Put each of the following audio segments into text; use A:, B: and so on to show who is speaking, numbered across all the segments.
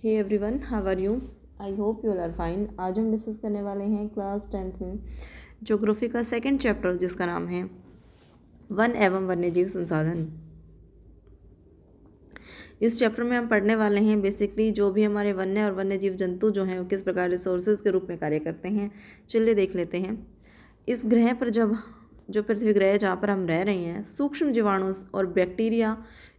A: Hey everyone, how are you? I hope you all are fine. आज हम discuss करने वाले हैं क्लास 10th में ज्योग्राफी का सेकंड चैप्टर जिसका नाम है वन एवं वन्यजीव संसाधन। इस चैप्टर में हम पढ़ने वाले हैं बेसिकली जो भी हमारे वन्य और वन्यजीव जंतु जो हैं वो किस प्रकार रिसोर्सेज के रूप में कार्य करते हैं। चलिए देख लेते हैं। इस ग्रह पर जो पृथ्वी ग्रह है जहाँ पर हम रह रहे हैं, सूक्ष्म जीवाणु और बैक्टीरिया,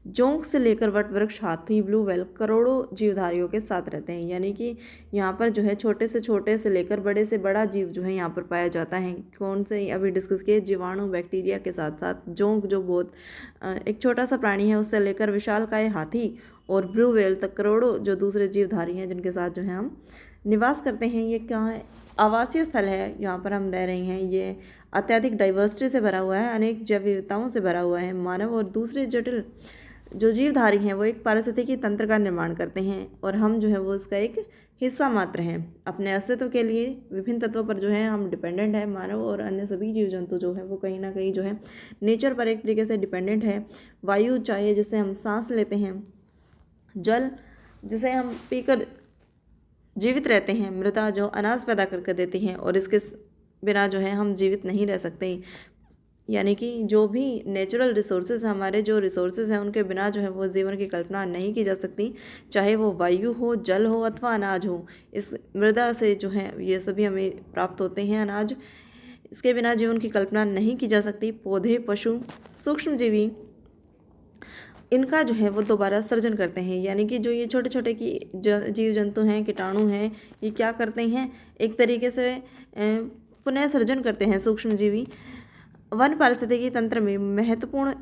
A: जोंक से लेकर वट वृक्ष, हाथी, ब्लू व्हेल करोड़ों जीवधारियों के साथ रहते हैं। यानी कि यहाँ पर जो है छोटे से लेकर बड़े से बड़ा जीव जो है यहाँ पर पाया जाता है। कौन से अभी डिस्कस किए? जीवाणु, बैक्टीरिया के साथ साथ जोंक जो बहुत एक छोटा सा प्राणी है, उससे लेकर विशालकाय हाथी और ब्लू व्हेल तक करोड़ों जो दूसरे जीवधारी हैं जिनके साथ जो है हम निवास करते हैं। ये क्या है? आवासीय स्थल है, यहाँ पर हम रह रहे हैं। ये अत्यधिक डाइवर्सिटी से भरा हुआ है, अनेक जैव विविधताओं से भरा हुआ है। मानव और दूसरे जटिल जो जीवधारी हैं वो एक पारिस्थितिकी तंत्र का निर्माण करते हैं और हम जो है वो इसका एक हिस्सा मात्र हैं। अपने अस्तित्व के लिए विभिन्न तत्वों पर जो है हम डिपेंडेंट है। मानव और अन्य सभी जीव जंतु जो है वो कहीं ना कहीं जो है नेचर पर एक तरीके से डिपेंडेंट है। वायु चाहिए जिससे हम सांस लेते हैं, जल जिसे हम पीकर जीवित रहते हैं, मृदा जो अनाज पैदा करके देती है और इसके बिना जो है हम जीवित नहीं रह सकते। यानी कि जो भी नेचुरल रिसोर्सेज हमारे जो रिसोर्सेज हैं उनके बिना जो है वो जीवन की कल्पना नहीं की जा सकती। चाहे वो वायु हो, जल हो अथवा अनाज हो, इस मृदा से जो है ये सभी हमें प्राप्त होते हैं अनाज। इसके बिना जीवन की कल्पना नहीं की जा सकती। पौधे, पशु, सूक्ष्मजीवी इनका जो है वो दोबारा सर्जन करते हैं। यानी कि जो ये छोटे छोटे की जीव जंतु हैं, कीटाणु हैं, ये क्या करते हैं? एक तरीके से पुनः सर्जन करते हैं। सूक्ष्मजीवी वन पारिस्थितिकी तंत्र में महत्वपूर्ण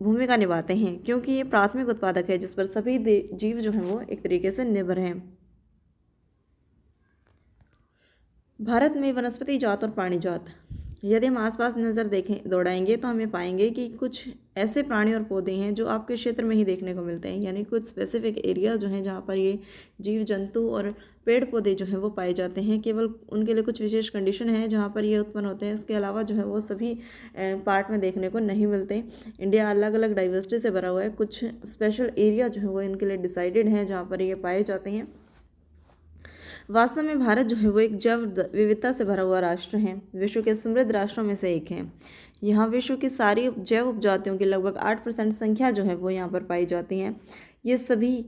A: भूमिका निभाते हैं क्योंकि ये प्राथमिक उत्पादक है जिस पर सभी जीव जो हैं वो एक तरीके से निर्भर हैं। भारत में वनस्पति जात और प्राणी जात, यदि हम आसपास नज़र दौड़ाएंगे तो हमें पाएंगे कि कुछ ऐसे प्राणी और पौधे हैं जो आपके क्षेत्र में ही देखने को मिलते हैं। यानी कुछ स्पेसिफिक एरिया जो हैं जहाँ पर ये जीव जंतु और पेड़ पौधे जो हैं वो पाए जाते हैं। केवल उनके लिए कुछ विशेष कंडीशन है जहाँ पर ये उत्पन्न होते हैं। इसके अलावा जो है वो सभी पार्ट में देखने को नहीं मिलते। इंडिया अलग अलग डाइवर्सिटी से भरा हुआ है। कुछ स्पेशल एरिया जो है वो इनके लिए डिसाइडेड हैं जहाँ पर ये पाए जाते हैं। वास्तव में भारत जो है वो एक जैव विविधता से भरा हुआ राष्ट्र है। विश्व के समृद्ध राष्ट्रों में से एक है। यहाँ विश्व की सारी जैव उपजातियों की लगभग 8% संख्या जो है वो यहाँ पर पाई जाती है। ये सभी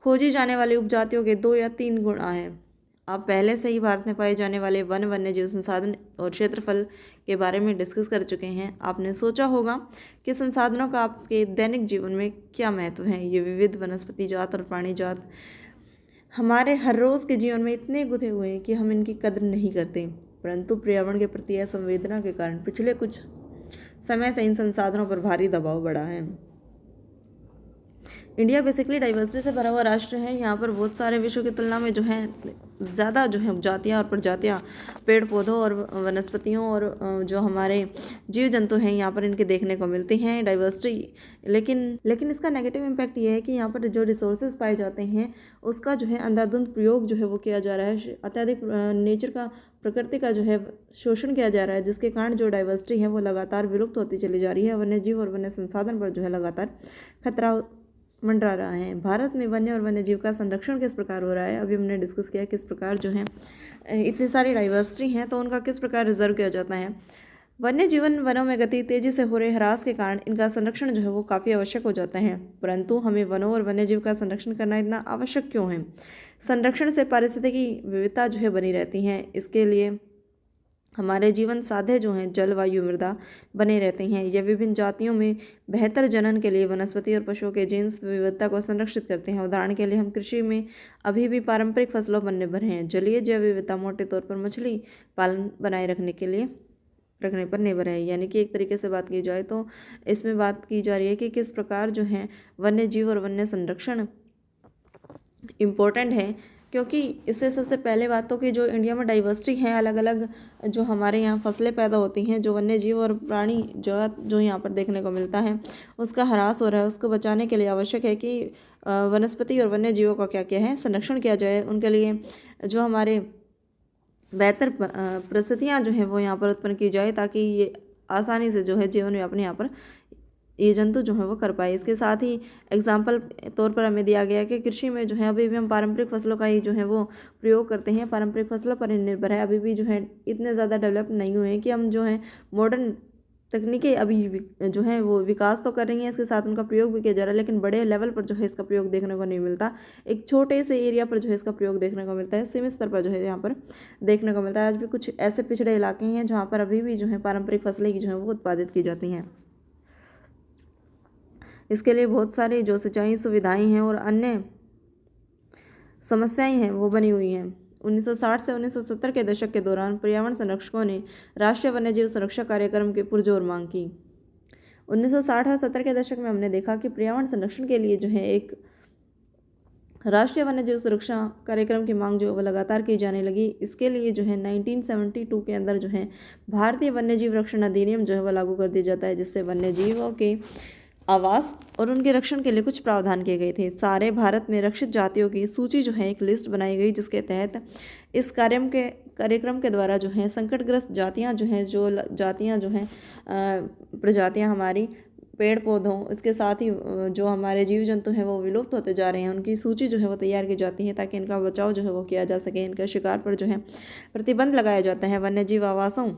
A: खोजी जाने वाली उपजातियों के 2 या 3 गुणा हैं। आप पहले से ही भारत में पाए जाने वाले वन वन्यजीव संसाधन और क्षेत्रफल के बारे में डिस्कस कर चुके हैं। आपने सोचा होगा कि संसाधनों का आपके दैनिक जीवन में क्या महत्व है। ये विविध वनस्पति जात और प्राणी जात हमारे हर रोज़ के जीवन में इतने गुथे हुए हैं कि हम इनकी कदर नहीं करते, परंतु पर्यावरण के प्रति असंवेदना के कारण पिछले कुछ समय से इन संसाधनों पर भारी दबाव बढ़ा है। इंडिया बेसिकली डाइवर्सिटी से भरा हुआ राष्ट्र है। यहाँ पर बहुत सारे विश्व की तुलना में जो है ज़्यादा जो है उपजातियाँ और प्रजातियाँ, पेड़ पौधों और वनस्पतियों और जो हमारे जीव जंतु हैं यहाँ पर इनके देखने को मिलती हैं डाइवर्सिटी। लेकिन इसका नेगेटिव इम्पैक्ट ये है कि यहाँ पर जो रिसोर्सेज पाए जाते हैं उसका जो है अंधाधुंध प्रयोग जो है वो किया जा रहा है। अत्यधिक नेचर का, प्रकृति का जो है शोषण किया जा रहा है, जिसके कारण जो डाइवर्सिटी है वो लगातार विलुप्त होती चली जा रही है। वन्य जीव और वन्य संसाधन पर जो है लगातार खतरा मंडरा रहा है। भारत में वन्य और वन्य जीव का संरक्षण किस प्रकार हो रहा है? अभी हमने डिस्कस किया किस प्रकार जो है इतनी सारी डाइवर्सिटी हैं तो उनका किस प्रकार रिजर्व किया जाता है। वन्य जीवन वनों में गति तेजी से हो रहे ह्रास के कारण इनका संरक्षण जो है वो काफ़ी आवश्यक हो जाता है। परंतु हमें वनों और वन्य जीव का संरक्षण करना इतना आवश्यक क्यों है? संरक्षण से पारिस्थितिकी विविधता जो है बनी रहती है। इसके लिए हमारे जीवन साधे जो हैं जलवायु, मृदा बने रहते हैं। यह विभिन्न जातियों में बेहतर जनन के लिए वनस्पति और पशुओं के जीन्स विविधता को संरक्षित करते हैं। उदाहरण के लिए हम कृषि में अभी भी पारंपरिक फसलों पर निर्भर हैं। जलीय जैव विविधता मोटे तौर पर मछली पालन बनाए रखने पर निर्भर है। यानी कि एक तरीके से बात की जाए तो इसमें बात की जा रही है कि किस प्रकार जो है वन्य जीव और वन्य संरक्षण इम्पोर्टेंट है। क्योंकि इससे सबसे पहले बात तो कि जो इंडिया में डाइवर्सिटी है, अलग अलग जो हमारे यहाँ फसलें पैदा होती हैं, जो वन्य जीव और प्राणी जो यहाँ पर देखने को मिलता है उसका ह्रास हो रहा है। उसको बचाने के लिए आवश्यक है कि वनस्पति और वन्य जीवों का क्या क्या है संरक्षण किया जाए। उनके लिए जो हमारे बेहतर परिस्थितियाँ जो हैं वो यहाँ पर उत्पन्न की जाए ताकि ये आसानी से जो है जीवन यापन यहाँ पर ये जंतु जो है वो कर पाए। इसके साथ ही एग्जाम्पल तौर पर हमें दिया गया कि कृषि में जो है अभी भी हम पारंपरिक फसलों का ही जो है वो प्रयोग करते हैं, पारंपरिक फसलों पर ही निर्भर है, अभी भी जो है इतने ज़्यादा डेवलप नहीं हुए हैं कि हम जो है मॉडर्न तकनीकें अभी जो है वो विकास तो कर रही हैं, इसके साथ उनका प्रयोग भी किया जा रहा है, लेकिन बड़े लेवल पर जो है इसका प्रयोग देखने को नहीं मिलता। एक छोटे से एरिया पर जो है इसका प्रयोग देखने को मिलता है, सीमित स्तर पर जो है यहाँ पर देखने को मिलता है। आज भी कुछ ऐसे पिछड़े इलाके हैं जहाँ पर अभी भी जो है पारंपरिक फसलें की जो है वो उत्पादित की जाती हैं। इसके लिए बहुत सारी जो सिंचाई सुविधाएं हैं और अन्य समस्याएं हैं वो बनी हुई हैं। 1960 से 1970 के दशक के दौरान पर्यावरण संरक्षकों ने राष्ट्रीय वन्यजीव सुरक्षा कार्यक्रम की पुरजोर मांग की। 1960 और 70 के दशक में हमने देखा कि पर्यावरण संरक्षण के लिए जो है एक राष्ट्रीय वन्यजीव सुरक्षा कार्यक्रम की मांग जो है वो लगातार की जाने लगी। इसके लिए जो है 1972 के अंदर जो है भारतीय वन्यजीव रक्षण अधिनियम जो है वो लागू कर दिया जाता है, जिससे वन्यजीवों के आवास और उनके रक्षण के लिए कुछ प्रावधान किए गए थे। सारे भारत में रक्षित जातियों की सूची जो है एक लिस्ट बनाई गई, जिसके तहत इस कार्यक्रम के द्वारा जो है संकटग्रस्त जातियां जो हैं, जो जातियां जो हैं प्रजातियां हमारी पेड़ पौधों, इसके साथ ही जो हमारे जीव जंतु हैं वो विलुप्त होते जा रहे हैं, उनकी सूची जो है वो तैयार की जाती है ताकि इनका बचाव जो है वो किया जा सके। इनका शिकार पर जो है प्रतिबंध लगाया जाता है। वन्यजीव आवासों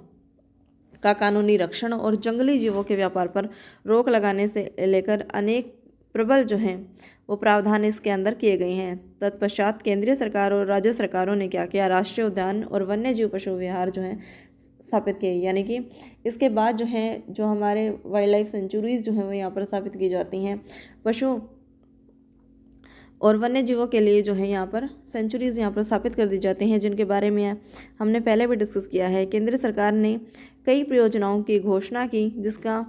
A: का कानूनी रक्षण और जंगली जीवों के व्यापार पर रोक लगाने से लेकर अनेक प्रबल जो हैं वो प्रावधान इसके अंदर किए गए हैं। तत्पश्चात केंद्रीय सरकार और राज्य सरकारों ने क्या किया, राष्ट्रीय उद्यान और वन्यजीव पशु विहार जो है स्थापित किए, यानी कि इसके बाद जो है जो हमारे वाइल्ड लाइफ सेंचुरीज जो हैं वो यहाँ पर स्थापित की जाती हैं। पशु और वन्य जीवों के लिए जो है यहाँ पर सेंचुरीज यहाँ पर स्थापित कर दी जाती हैं, जिनके बारे में हमने पहले भी डिस्कस किया है। केंद्र सरकार ने कई परियोजनाओं की घोषणा की, जिसका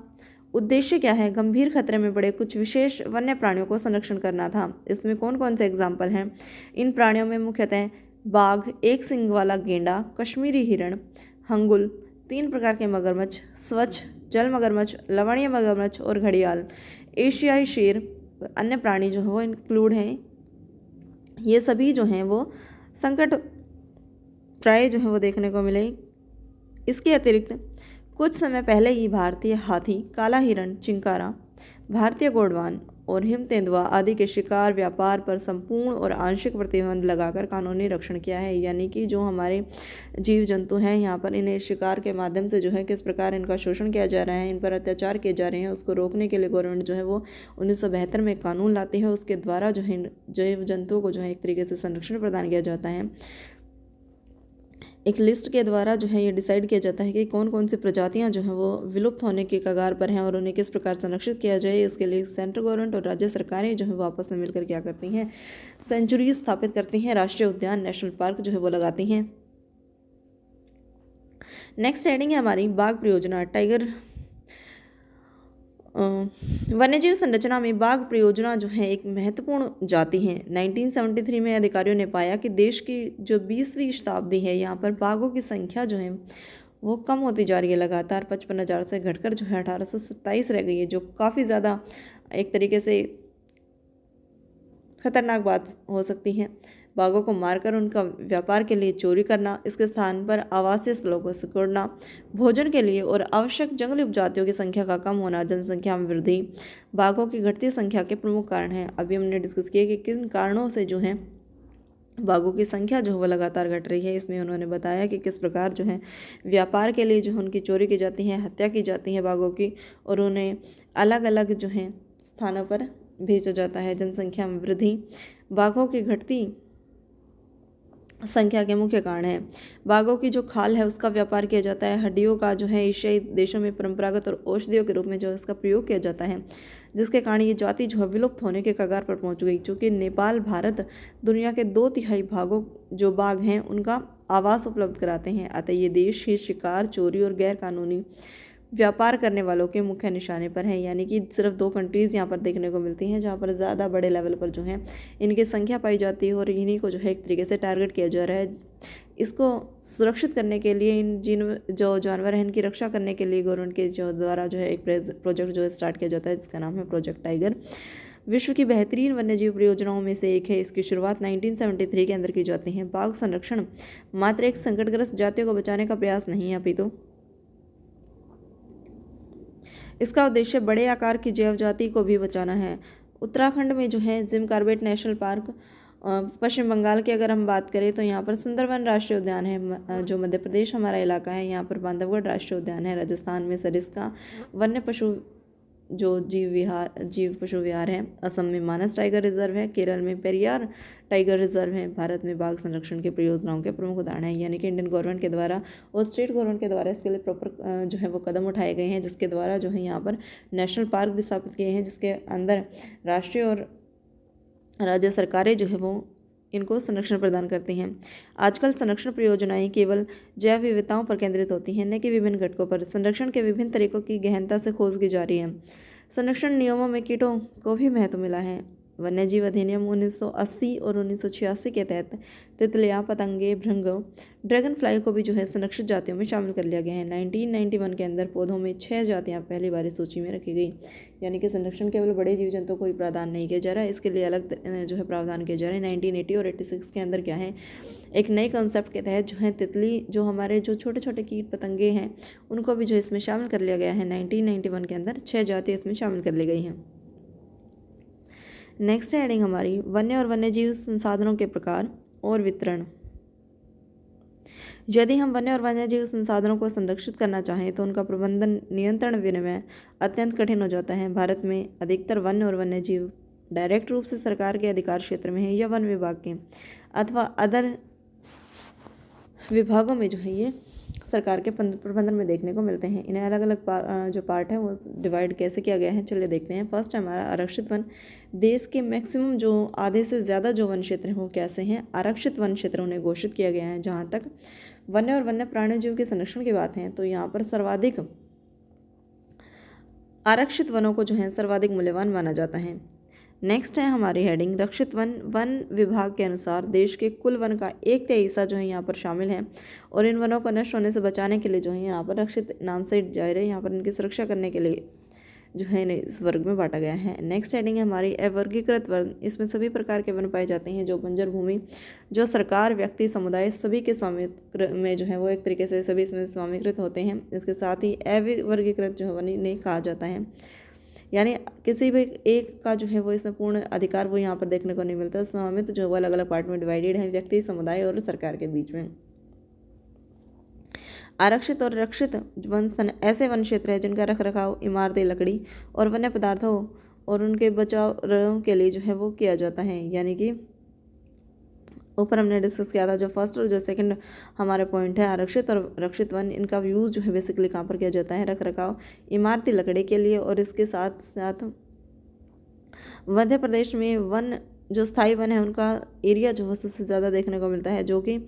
A: उद्देश्य क्या है, गंभीर खतरे में पड़े कुछ विशेष वन्य प्राणियों को संरक्षण करना था। इसमें कौन कौन से एग्जाम्पल हैं? इन प्राणियों में मुख्यतः बाघ, एक सींग वाला गेंडा, कश्मीरी हिरण, हंगुल, 3 प्रकार के मगरमच्छ, स्वच्छ जल मगरमच्छ, लवणीय मगरमच्छ और घड़ियाल, एशियाई शेर, अन्य प्राणी जो है वो इंक्लूड हैं। ये सभी जो हैं वो संकट प्राय जो है वो देखने को मिले। इसके अतिरिक्त कुछ समय पहले ही भारतीय हाथी, काला हिरण, चिंकारा, भारतीय गोंडवान और हिम तेंदुआ आदि के शिकार व्यापार पर संपूर्ण और आंशिक प्रतिबंध लगाकर कानूनी रक्षण किया है। यानी कि जो हमारे जीव जंतु हैं यहाँ पर इन्हें शिकार के माध्यम से जो है किस प्रकार इनका शोषण किया जा रहा है, इन पर अत्याचार किए जा रहे हैं, उसको रोकने के लिए गवर्नमेंट जो है वो 1972 में कानून लाती है। उसके द्वारा जो है जीव जंतुओं को जो है एक तरीके से संरक्षण प्रदान किया जाता है। एक लिस्ट के द्वारा जो है ये डिसाइड किया जाता है कि कौन कौन सी प्रजातियां जो हैं वो विलुप्त होने के कगार पर हैं और उन्हें किस प्रकार संरक्षित किया जाए। इसके लिए सेंट्रल गवर्नमेंट और राज्य सरकारें जो है वो आपस में मिलकर क्या करती हैं, सेंचुरीज स्थापित करती हैं, राष्ट्रीय उद्यान, नेशनल पार्क जो है वो लगाती हैं। नेक्स्ट हेडिंग है हमारी बाघ परियोजना। टाइगर वन्यजीव संरचना में बाघ परियोजना जो है एक महत्वपूर्ण जाति है। 1973 में अधिकारियों ने पाया कि देश की जो 20वीं शताब्दी है यहाँ पर बाघों की संख्या जो है वो कम होती जा रही है। लगातार 55,000 से घटकर जो है 1827 रह गई है, जो काफ़ी ज़्यादा एक तरीके से खतरनाक बात हो सकती है। बाघों को मारकर उनका व्यापार के लिए चोरी करना, इसके स्थान पर आवासीय स्थलों को सिकुड़ना, भोजन के लिए और आवश्यक जंगली उपजातियों की संख्या का कम होना, जनसंख्या में वृद्धि बाघों की घटती संख्या के प्रमुख कारण हैं। अभी हमने डिस्कस किया कि किन कारणों से जो है बाघों की संख्या जो है वो लगातार घट रही है। इसमें उन्होंने बताया कि किस प्रकार जो है व्यापार के लिए जो उनकी चोरी की जाती है, हत्या की जाती है बाघों की, और उन्हें अलग अलग जो है स्थानों पर भेजा जाता है। जनसंख्या में वृद्धि बाघों की घटती संख्या के मुख्य कारण है। बाघों की जो खाल है उसका व्यापार किया जाता है। हड्डियों का जो है एशियाई देशों में परंपरागत और औषधियों के रूप में जो इसका प्रयोग किया जाता है, जिसके कारण ये जाति जो है विलुप्त होने के कगार पर पहुंच गई। चूँकि नेपाल, भारत दुनिया के 2/3 भागों जो बाघ हैं उनका आवास उपलब्ध कराते हैं, अतः ये देश ही शिकार, चोरी और गैर कानूनी व्यापार करने वालों के मुख्य निशाने पर है। यानी कि सिर्फ 2 कंट्रीज़ यहाँ पर देखने को मिलती हैं जहाँ पर ज़्यादा बड़े लेवल पर जो है इनकी संख्या पाई जाती है और इन्हीं को जो है एक तरीके से टारगेट किया जा रहा है। इसको सुरक्षित करने के लिए इन जो जानवर हैं इनकी रक्षा करने के लिए गवर्नमेंट के जो द्वारा जो है एक प्रोजेक्ट जो है स्टार्ट किया जाता है, जिसका नाम है प्रोजेक्ट टाइगर। विश्व की बेहतरीन वन्यजीव परियोजनाओं में से एक है। इसकी शुरुआत 1973 के अंदर की जाती है। बाघ संरक्षण मात्र एक संकटग्रस्त जातियों को बचाने का प्रयास नहीं है, अपितु इसका उद्देश्य बड़े आकार की जैव जाति को भी बचाना है। उत्तराखंड में जो है जिम कॉर्बेट नेशनल पार्क, पश्चिम बंगाल की अगर हम बात करें तो यहाँ पर सुंदरवन राष्ट्रीय उद्यान है, जो मध्य प्रदेश हमारा इलाका है यहाँ पर बांधवगढ़ राष्ट्रीय उद्यान है, राजस्थान में सरिस्का वन्य पशु जो जीव पशु विहार है, असम में मानस टाइगर रिजर्व है, केरल में पेरियार टाइगर रिजर्व है, भारत में बाघ संरक्षण की परियोजनाओं के प्रमुख उदाहरण है। यानी कि इंडियन गवर्नमेंट के द्वारा और स्टेट गवर्नमेंट के द्वारा इसके लिए प्रॉपर जो है वो कदम उठाए गए हैं, जिसके द्वारा जो है यहाँ पर नेशनल पार्क भी स्थापित किए हैं, जिसके अंदर राष्ट्रीय और राज्य सरकारें जो है वो इनको संरक्षण प्रदान करती हैं। आजकल संरक्षण परियोजनाएं केवल जैव विविधताओं पर केंद्रित होती हैं, न कि विभिन्न घटकों पर। संरक्षण के विभिन्न तरीकों की गहनता से खोज की जा रही है। संरक्षण नियमों में कीटों को भी महत्व मिला है। वन्यजीव अधिनियम 1980 और 1986 के तहत तितलियाँ, पतंगे, भृंग, ड्रैगन फ्लाई को भी जो है संरक्षित जातियों में शामिल कर लिया गया है। 1991 के अंदर पौधों में 6 जातियाँ पहली बार इस सूची में रखी गई। यानी कि संरक्षण केवल बड़े जीव जंतुओं को ही प्रावधान नहीं किया जा रहा है, इसके लिए अलग जो है प्रावधान किया जा रहा है। 1980 और 86 के अंदर क्या है, एक नए कॉन्सेप्ट के तहत जो है तितली, जो हमारे जो छोटे छोटे कीट पतंगे हैं, उनको भी जो इसमें शामिल कर लिया गया है। 1991 के अंदर 6 जातियाँ इसमें शामिल कर ली गई हैं। नेक्स्ट हेडिंग हमारी वन्य और वन्यजीव संसाधनों के प्रकार और वितरण। यदि हम वन्य और वन्यजीव संसाधनों को संरक्षित करना चाहें तो उनका प्रबंधन, नियंत्रण, विनिमय अत्यंत कठिन हो जाता है। भारत में अधिकतर वन्य और वन्यजीव डायरेक्ट रूप से सरकार के अधिकार क्षेत्र में है या वन विभाग के अथवा अदर विभागों में जो है ये सरकार के प्रबंधन में देखने को मिलते हैं। इन्हें अलग अलग जो पार्ट है वो डिवाइड कैसे किया गया है, चलिए देखते हैं। फर्स्ट हमारा आरक्षित वन। देश के मैक्सिमम जो आधे से ज़्यादा जो वन क्षेत्र हैं वो कैसे हैं, आरक्षित वन क्षेत्र उन्हें घोषित किया गया है। जहाँ तक वन्य और वन्य प्राणी जीव के संरक्षण की बात है तो यहाँ पर सर्वाधिक आरक्षित वनों को जो है सर्वाधिक मूल्यवान माना जाता है। नेक्स्ट है हमारी हेडिंग रक्षित वन। वन विभाग के अनुसार देश के कुल वन का 1/3 हिस्सा जो है यहाँ पर शामिल है और इन वनों को नष्ट होने से बचाने के लिए जो है यहाँ पर रक्षित नाम से जाहिर है, यहाँ पर इनकी सुरक्षा करने के लिए जो है इस वर्ग में बांटा गया है। नेक्स्ट हेडिंग है हमारी अवर्गीकृत वन। इसमें सभी प्रकार के वन पाए जाते हैं जो बंजर भूमि, जो सरकार, व्यक्ति, समुदाय सभी के स्वामित्व में जो है वो एक तरीके से सभी इसमें स्वामिकृत होते हैं। इसके साथ ही अवर्गीकृत जो है वन नहीं कहा जाता है, यानी किसी भी एक का जो है वो इसमें पूर्ण अधिकार वो यहाँ पर देखने को नहीं मिलता। स्वामित्व जो वो अलग अलग पार्ट में डिवाइडेड है, व्यक्ति, समुदाय और सरकार के बीच में। आरक्षित और रक्षित वन ऐसे वन क्षेत्र है जिनका रख रखाव इमारतें, लकड़ी और वन्य पदार्थों और उनके बचाव के लिए जो है वो किया जाता है। यानी कि ऊपर हमने डिस्कस किया था जो फर्स्ट और जो सेकंड हमारे पॉइंट है आरक्षित और रक्षित वन, इनका यूज़ जो है बेसिकली कहाँ पर किया जाता है, रख रखाव इमारती लकड़ी के लिए। और इसके साथ साथ मध्य प्रदेश में वन जो स्थायी वन है उनका एरिया जो है सबसे ज़्यादा देखने को मिलता है, जो कि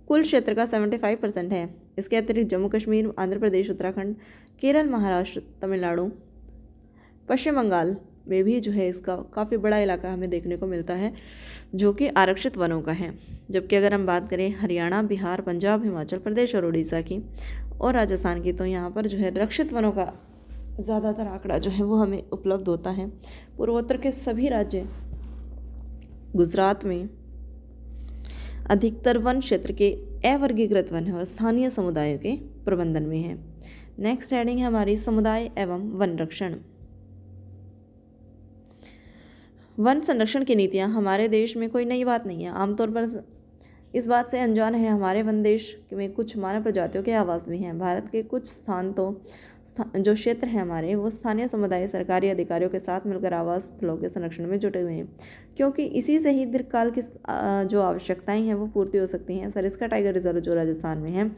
A: कुल क्षेत्र का 75% है। इसके अतिरिक्त जम्मू कश्मीर, आंध्र प्रदेश, उत्तराखंड, केरल, महाराष्ट्र, तमिलनाडु, पश्चिम बंगाल में भी जो है इसका काफ़ी बड़ा इलाका हमें देखने को मिलता है जो कि आरक्षित वनों का है। जबकि अगर हम बात करें हरियाणा, बिहार, पंजाब, हिमाचल प्रदेश और उड़ीसा की और राजस्थान की, तो यहाँ पर जो है रक्षित वनों का ज़्यादातर आंकड़ा जो है वो हमें उपलब्ध होता है। पूर्वोत्तर के सभी राज्य, गुजरात में अधिकतर वन क्षेत्र के अवर्गीकृत वन है और स्थानीय समुदायों के प्रबंधन में है। नेक्स्ट हेडिंग है हमारी समुदाय एवं वन रक्षण। वन संरक्षण की नीतियां हमारे देश में कोई नई बात नहीं है। आमतौर पर इस बात से अनजान है हमारे वन देश में कुछ मानव प्रजातियों के आवास भी हैं। भारत के कुछ स्थान तो जो क्षेत्र है हमारे वो स्थानीय समुदाय, सरकारी अधिकारियों के साथ मिलकर आवास स्थलों के संरक्षण में जुटे हुए हैं, क्योंकि इसी से ही दीर्घकाल की जो आवश्यकताएं हैं वो पूर्ति हो सकती हैं। सरिस्का टाइगर रिजर्व जो राजस्थान में है,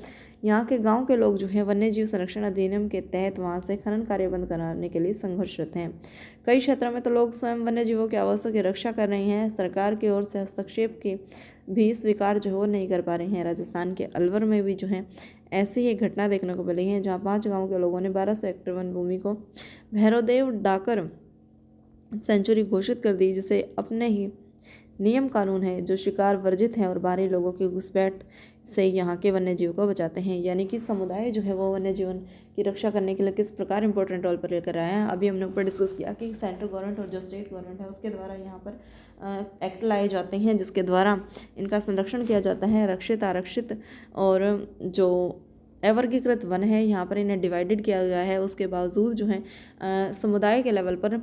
A: यहाँ के गांव के लोग जो है वन्य जीव संरक्षण अधिनियम के तहत वहाँ से खनन कार्य बंद कराने के लिए संघर्षरत हैं। कई क्षेत्रों में तो लोग स्वयं वन्य जीवों के आवासों की रक्षा कर रहे हैं, सरकार की ओर से हस्तक्षेप के भी स्वीकार जो है वो नहीं कर पा रहे हैं। राजस्थान के अलवर में भी जो है ऐसी ही घटना देखने को मिली है, जहाँ 5 गाँव के लोगों ने 1200 हेक्टेयर वन भूमि को भैरवदेव डाकर सेंचुरी घोषित कर दी, जिसे अपने ही नियम कानून है जो शिकार वर्जित है और बाहरी लोगों की घुसपैठ से यहाँ के वन्य जीव को बचाते हैं। यानी कि समुदाय जो है वो वन्य जीवन की रक्षा करने के लिए किस प्रकार इंपॉर्टेंट रोल पर लेकर आया है। अभी हमने ऊपर डिस्कस किया कि सेंट्रल गवर्नमेंट और जो स्टेट गवर्नमेंट है उसके द्वारा यहाँ पर एक्ट लाए जाते हैं जिसके द्वारा इनका संरक्षण किया जाता है। रक्षित, आरक्षित और जो अवर्गीकृत वन है, यहाँ पर इन्हें डिवाइडेड किया गया है। उसके बावजूद जो है समुदाय के लेवल पर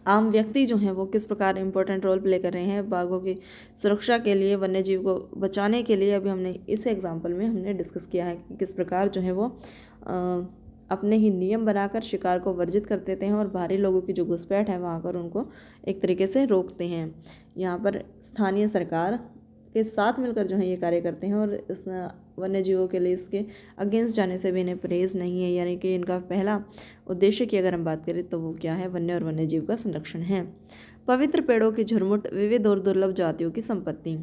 A: आम व्यक्ति जो हैं वो किस प्रकार इम्पोर्टेंट रोल प्ले कर रहे हैं बाघों की सुरक्षा के लिए, वन्य जीव को बचाने के लिए। अभी हमने इस एग्जाम्पल में हमने डिस्कस किया है कि किस प्रकार जो है वो अपने ही नियम बनाकर शिकार को वर्जित कर देते हैं और बाहरी लोगों की जो घुसपैठ है वहाँ पर उनको एक तरीके से रोकते हैं। यहाँ पर स्थानीय सरकार के साथ मिलकर जो है ये कार्य करते हैं और इस वन्य जीवों के लिए इसके अगेंस्ट जाने से भी इन्हें परहेज नहीं है। यानी कि इनका पहला उद्देश्य की अगर हम बात करें तो वो क्या है, वन्य और वन्य जीव का संरक्षण है। पवित्र पेड़ों की झुरमुट विविध और दुर्लभ जातियों की संपत्ति।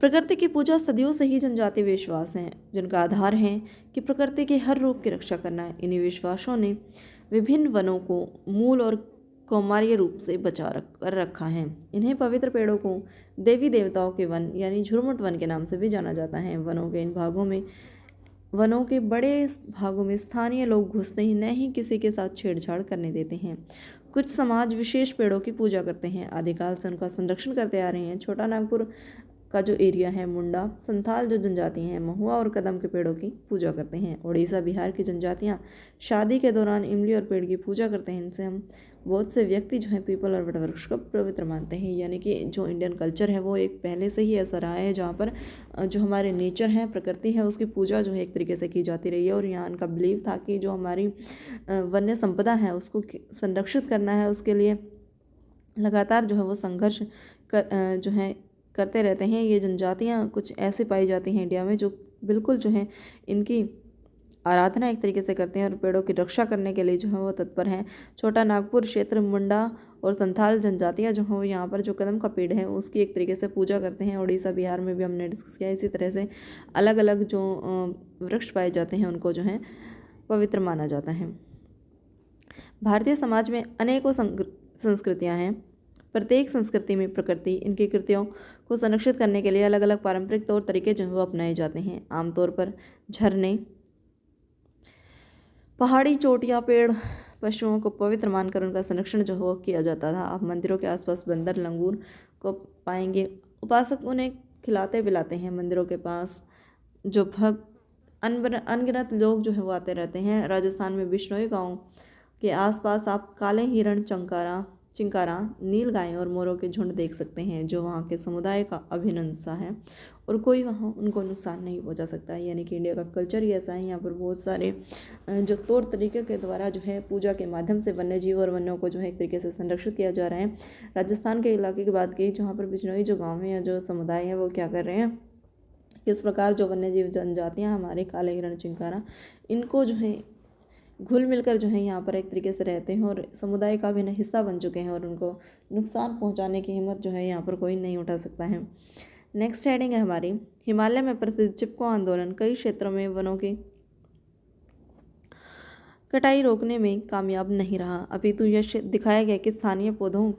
A: प्रकृति की पूजा सदियों से ही जनजातीय विश्वास हैं जिनका आधार है कि प्रकृति के हर रूप की रक्षा करना। इन्हीं विश्वासों ने विभिन्न वनों को मूल और कौमार्य रूप से बचा कर रखा है। इन्हें पवित्र पेड़ों को देवी देवताओं के वन यानी झुरमुट वन के नाम से भी जाना जाता है। वनों के बड़े भागों में स्थानीय लोग घुसते ही न ही किसी के साथ छेड़छाड़ करने देते हैं। कुछ समाज विशेष पेड़ों की पूजा करते हैं, आदिकाल से उनका संरक्षण करते आ रहे हैं। छोटा नागपुर का जो एरिया है, मुंडा संथाल जो जनजाति हैं महुआ और कदम के पेड़ों की पूजा करते हैं। उड़ीसा बिहार की जनजातियां शादी के दौरान इमली और पेड़ की पूजा करते हैं। इनसे हम बहुत से व्यक्ति जो है पीपल और वटवृक्ष को पवित्र मानते हैं। यानी कि जो इंडियन कल्चर है वो एक पहले से ही ऐसा रहा है जहाँ पर जो हमारे नेचर है, प्रकृति है, उसकी पूजा जो है एक तरीके से की जाती रही है। और यहाँ इनका बिलीव था कि जो हमारी वन्य संपदा है उसको संरक्षित करना है, उसके लिए लगातार जो है वो संघर्ष जो है करते रहते हैं। ये जनजातियाँ कुछ ऐसे पाई जाती हैं इंडिया में जो बिल्कुल जो है इनकी आराधना एक तरीके से करते हैं और पेड़ों की रक्षा करने के लिए जो है वो तत्पर हैं। छोटा नागपुर क्षेत्र, मुंडा और संथाल जनजातियाँ जो हैं यहाँ पर जो कदम का पेड़ है उसकी एक तरीके से पूजा करते हैं। उड़ीसा बिहार में भी हमने डिस्कस किया। इसी तरह से अलग अलग जो वृक्ष पाए जाते हैं उनको जो है पवित्र माना जाता है। भारतीय समाज में अनेकों संस्कृतियाँ हैं। प्रत्येक संस्कृति में प्रकृति इनकी कृतियों को संरक्षित करने के लिए अलग अलग पारंपरिक तौर तरीके जो है वो अपनाए जाते हैं। आमतौर पर झरने, पहाड़ी चोटियाँ, पेड़, पशुओं को पवित्र मानकर उनका संरक्षण जो हो किया जाता था। आप मंदिरों के आसपास बंदर, लंगूर को पाएंगे। उपासक उन्हें खिलाते पिलाते हैं। मंदिरों के पास जो भक्त अनगिनत लोग जो है वो आते रहते हैं। राजस्थान में बिश्नोई गांव के आसपास आप काले हिरण, चिंकारा, नील गाय और मोरों के झुंड देख सकते हैं जो वहाँ के समुदाय का अभिन्न हिस्सा है और कोई वहाँ उनको नुकसान नहीं पहुँचा सकता है। यानी कि इंडिया का कल्चर ही ऐसा है। यहाँ पर बहुत सारे जो तौर तरीके के द्वारा जो है पूजा के माध्यम से वन्य जीव और वन्यों को जो है एक तरीके से संरक्षित किया जा रहा है। राजस्थान के इलाके की बात की जहाँ पर बिश्नोई जो गाँव है या जो समुदाय है वो क्या कर रहे हैं, किस प्रकार जो वन्य जीव जनजातियाँ हमारे काले हिरण, चिंकारा, इनको जो है घुल मिलकर जो है यहाँ पर एक तरीके से रहते हैं और समुदाय का भी हिस्सा बन चुके हैं और उनको नुकसान पहुँचाने की हिम्मत जो है यहाँ पर कोई नहीं उठा सकता है। नेक्स्ट हेडिंग है हमारी, हिमालय में प्रसिद्ध चिपको आंदोलन कई क्षेत्रों में वनों की कटाई रोकने में कामयाब नहीं रहा। अपितु यह दिखाया गया कि स्थानीय पौधों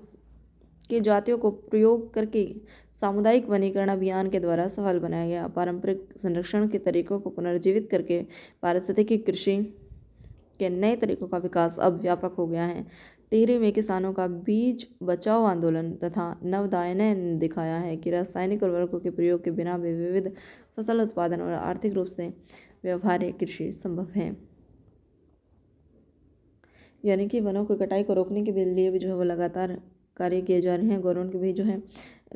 A: की जातियों को प्रयोग करके सामुदायिक वनीकरण अभियान के द्वारा सफल बनाया गया। पारंपरिक संरक्षण के तरीकों को पुनर्जीवित करके पारिस्थितिकी कृषि के नए तरीकों का विकास अब व्यापक हो गया है। टिहरी में किसानों का बीज बचाओ आंदोलन तथा नवोदय ने दिखाया है कि रासायनिक उर्वरकों के प्रयोग के बिना भी विविध फसल उत्पादन और आर्थिक रूप से व्यवहार्य कृषि संभव है। यानी कि वनों की कटाई को रोकने के लिए भी जो है वो लगातार कार्य किए जा रहे हैं। गवर्नमेंट भी जो है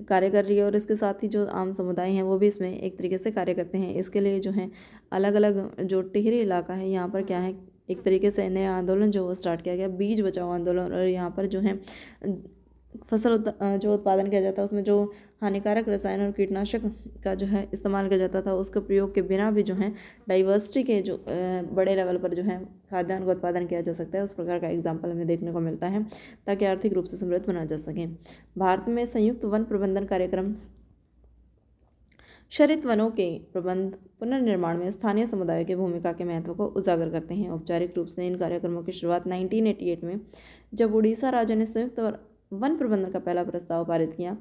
A: कार्य कर रही है और इसके साथ ही जो आम समुदाय हैं वो भी इसमें एक तरीके से कार्य करते हैं। इसके लिए जो है अलग अलग जो टिहरी इलाका है यहाँ पर क्या है, एक तरीके से नया आंदोलन जो वो स्टार्ट किया गया, बीज बचाओ आंदोलन। और यहाँ पर जो है फसल जो उत्पादन किया जाता है उसमें जो हानिकारक रसायन और कीटनाशक का जो है इस्तेमाल किया जाता था उसके प्रयोग के बिना भी जो है डाइवर्सिटी के जो बड़े लेवल पर जो है खाद्यान्न का उत्पादन किया जा सकता है, उस प्रकार का एग्जाम्पल हमें देखने को मिलता है ताकि आर्थिक रूप से समृद्ध बना जा सके। भारत में संयुक्त वन प्रबंधन कार्यक्रम शहरी वनों के प्रबंध पुनर्निर्माण में स्थानीय समुदायों की भूमिका के महत्व को उजागर करते हैं। औपचारिक रूप से इन कार्यक्रमों की शुरुआत 1988 में जब उड़ीसा राज्य ने संयुक्त वन प्रबंधन का पहला प्रस्ताव पारित किया।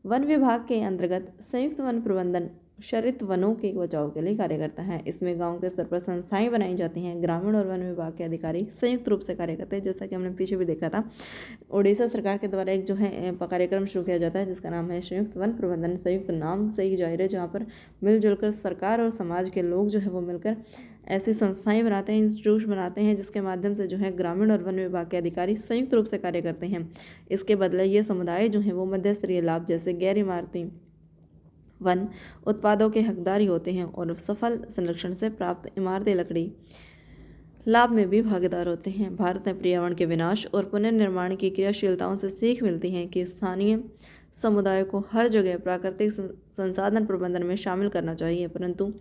A: वन विभाग के अंतर्गत संयुक्त वन प्रबंधन क्षरित वनों के बचाव के लिए कार्य करता है। इसमें गांव के स्तर पर संस्थाएं बनाई जाती हैं। ग्रामीण और वन विभाग के अधिकारी संयुक्त रूप से कार्य करते हैं। जैसा कि हमने पीछे भी देखा था, उड़ीसा सरकार के द्वारा एक जो है कार्यक्रम शुरू किया जाता है जिसका नाम है संयुक्त वन प्रबंधन। संयुक्त नाम से ही जाहिर है, जहाँ पर मिलजुल कर सरकार और समाज के लोग जो है वो मिलकर ऐसी संस्थाएं बनाते हैं, इंस्टीट्यूट बनाते हैं, जिसके माध्यम से जो है ग्रामीण और वन विभाग के अधिकारी संयुक्त रूप से कार्य करते हैं। इसके बदले ये समुदाय जो है वो मध्य स्तरीय लाभ जैसे गैर इमारती वन उत्पादों के हकदारी होते हैं और सफल संरक्षण से प्राप्त इमारती लकड़ी लाभ में भी भागीदार होते हैं। भारत में पर्यावरण के विनाश और पुनर्निर्माण की क्रियाशीलताओं से सीख मिलती है कि स्थानीय समुदाय को हर जगह प्राकृतिक संसाधन प्रबंधन में शामिल करना चाहिए, परंतु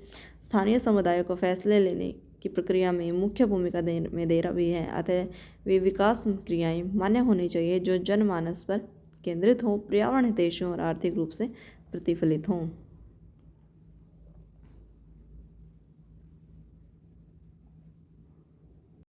A: स्थानीय समुदाय को फैसले लेने की प्रक्रिया में मुख्य भूमिका दे रहा भी है। अतः वे विकास क्रियाएं मान्य होनी चाहिए जो जनमानस पर केंद्रित हों, पर्यावरण हितैषी और आर्थिक रूप से प्रतिफलित हों।